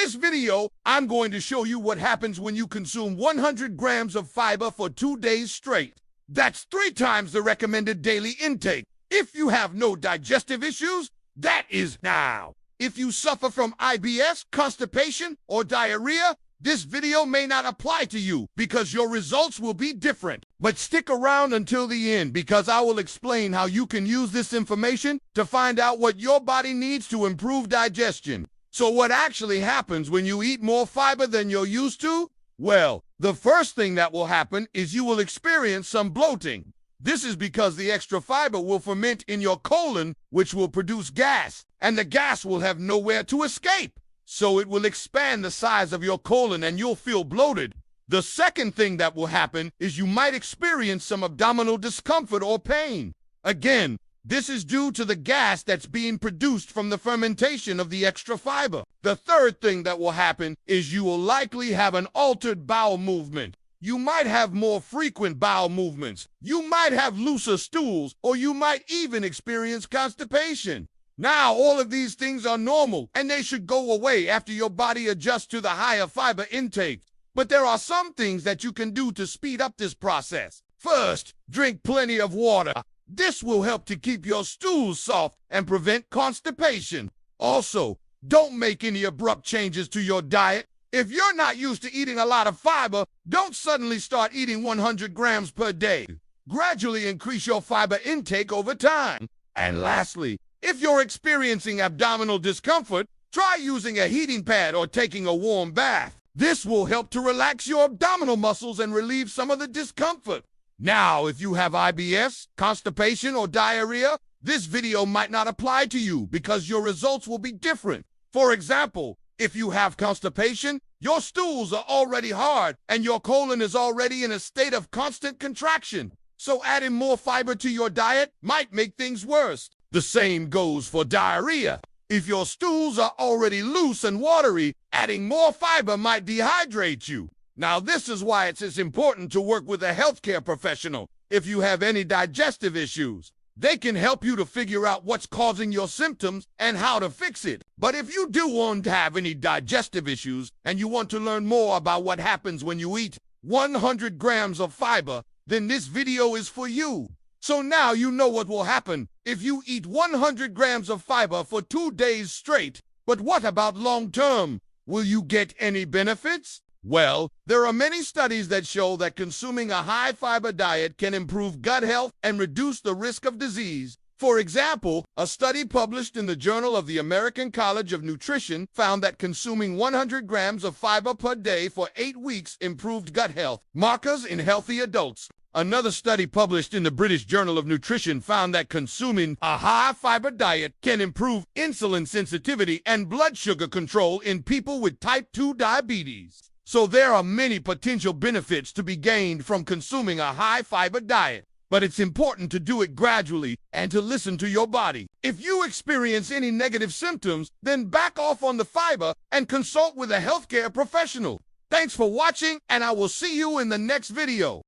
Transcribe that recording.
this video, I'm going to show you what happens when you consume 100 grams of fiber for 2 days straight. That's 3 times the recommended daily intake. If you have no digestive issues, that is now. If you suffer from IBS, constipation, or diarrhea, this video may not apply to you because your results will be different. But stick around until the end because I will explain how you can use this information to find out what your body needs to improve digestion. So what actually happens when you eat more fiber than you're used to? Well, the first thing that will happen is you will experience some bloating. This is because the extra fiber will ferment in your colon, which will produce gas, and the gas will have nowhere to escape. So it will expand the size of your colon and you'll feel bloated. The second thing that will happen is you might experience some abdominal discomfort or pain. Again, this is due to the gas that's being produced from the fermentation of the extra fiber. The third thing that will happen is you will likely have an altered bowel movement. You might have more frequent bowel movements. You might have looser stools, or you might even experience constipation. Now, all of these things are normal, and they should go away after your body adjusts to the higher fiber intake. But there are some things that you can do to speed up this process. First, drink plenty of water. This will help to keep your stools soft and prevent constipation. Also, don't make any abrupt changes to your diet. If you're not used to eating a lot of fiber, don't suddenly start eating 100 grams per day. Gradually increase your fiber intake over time. And lastly, if you're experiencing abdominal discomfort, try using a heating pad or taking a warm bath. This will help to relax your abdominal muscles and relieve some of the discomfort. Now, if you have IBS, constipation, or diarrhea, this video might not apply to you because your results will be different. For example, if you have constipation, your stools are already hard and your colon is already in a state of constant contraction. So adding more fiber to your diet might make things worse. The same goes for diarrhea. If your stools are already loose and watery, adding more fiber might dehydrate you. Now, this is why it's important to work with a healthcare professional. If you have any digestive issues, they can help you to figure out what's causing your symptoms and how to fix it. But if you do want to have any digestive issues and you want to learn more about what happens when you eat 100 grams of fiber, then this video is for you. So now you know what will happen if you eat 100 grams of fiber for 2 days straight. But what about long term? Will you get any benefits? Well, there are many studies that show that consuming a high-fiber diet can improve gut health and reduce the risk of disease. For example, a study published in the Journal of the American College of Nutrition found that consuming 100 grams of fiber per day for 8 weeks improved gut health markers in healthy adults. Another study published in the British Journal of Nutrition found that consuming a high-fiber diet can improve insulin sensitivity and blood sugar control in people with type 2 diabetes. So there are many potential benefits to be gained from consuming a high-fiber diet, but it's important to do it gradually and to listen to your body. If you experience any negative symptoms, then back off on the fiber and consult with a healthcare professional. Thanks for watching, and I will see you in the next video.